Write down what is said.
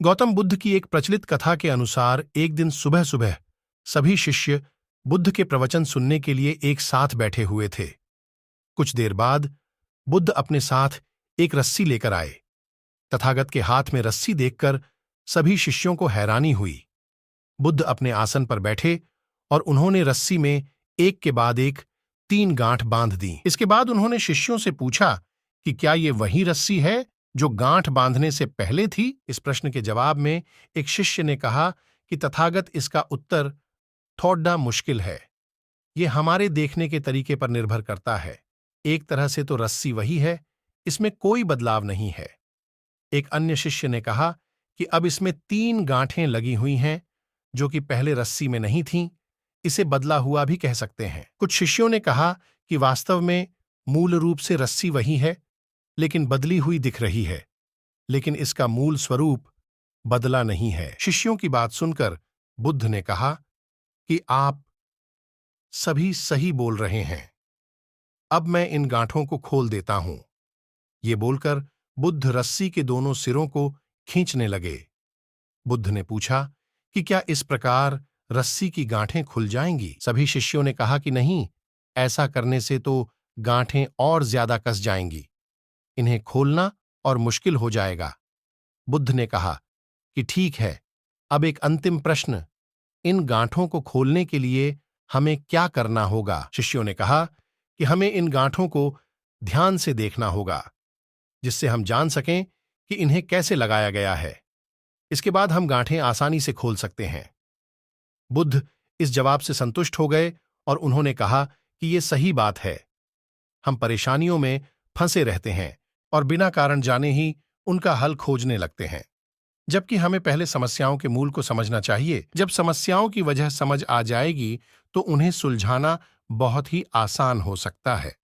गौतम बुद्ध की एक प्रचलित कथा के अनुसार एक दिन सुबह सुबह सभी शिष्य बुद्ध के प्रवचन सुनने के लिए एक साथ बैठे हुए थे। कुछ देर बाद बुद्ध अपने साथ एक रस्सी लेकर आए। तथागत के हाथ में रस्सी देखकर सभी शिष्यों को हैरानी हुई। बुद्ध अपने आसन पर बैठे और उन्होंने रस्सी में एक के बाद एक 3 गांठ बांध दी। इसके बाद उन्होंने शिष्यों से पूछा कि क्या ये वही रस्सी है जो गांठ बांधने से पहले थी? इस प्रश्न के जवाब में एक शिष्य ने कहा कि तथागत, इसका उत्तर थोड़ा मुश्किल है। ये हमारे देखने के तरीके पर निर्भर करता है। एक तरह से तो रस्सी वही है, इसमें कोई बदलाव नहीं है। एक अन्य शिष्य ने कहा कि अब इसमें 3 गांठें लगी हुई हैं जो कि पहले रस्सी में नहीं थीं, इसे बदला हुआ भी कह सकते हैं। कुछ शिष्यों ने कहा कि वास्तव में मूल रूप से रस्सी वही है, लेकिन बदली हुई दिख रही है, लेकिन इसका मूल स्वरूप बदला नहीं है। शिष्यों की बात सुनकर बुद्ध ने कहा कि आप सभी सही बोल रहे हैं, अब मैं इन गांठों को खोल देता हूं। ये बोलकर बुद्ध रस्सी के दोनों सिरों को खींचने लगे। बुद्ध ने पूछा कि क्या इस प्रकार रस्सी की गांठें खुल जाएंगी? सभी शिष्यों ने कहा कि नहीं, ऐसा करने से तो गांठें और ज्यादा कस जाएंगी, इन्हें खोलना और मुश्किल हो जाएगा। बुद्ध ने कहा कि ठीक है, अब एक अंतिम प्रश्न, इन गांठों को खोलने के लिए हमें क्या करना होगा? शिष्यों ने कहा कि हमें इन गांठों को ध्यान से देखना होगा, जिससे हम जान सकें कि इन्हें कैसे लगाया गया है। इसके बाद हम गांठें आसानी से खोल सकते हैं। बुद्ध इस जवाब से संतुष्ट हो गए और उन्होंने कहा कि यह सही बात है। हम परेशानियों में फंसे रहते हैं और बिना कारण जाने ही उनका हल खोजने लगते हैं, जबकि हमें पहले समस्याओं के मूल को समझना चाहिए। जब समस्याओं की वजह समझ आ जाएगी तो उन्हें सुलझाना बहुत ही आसान हो सकता है।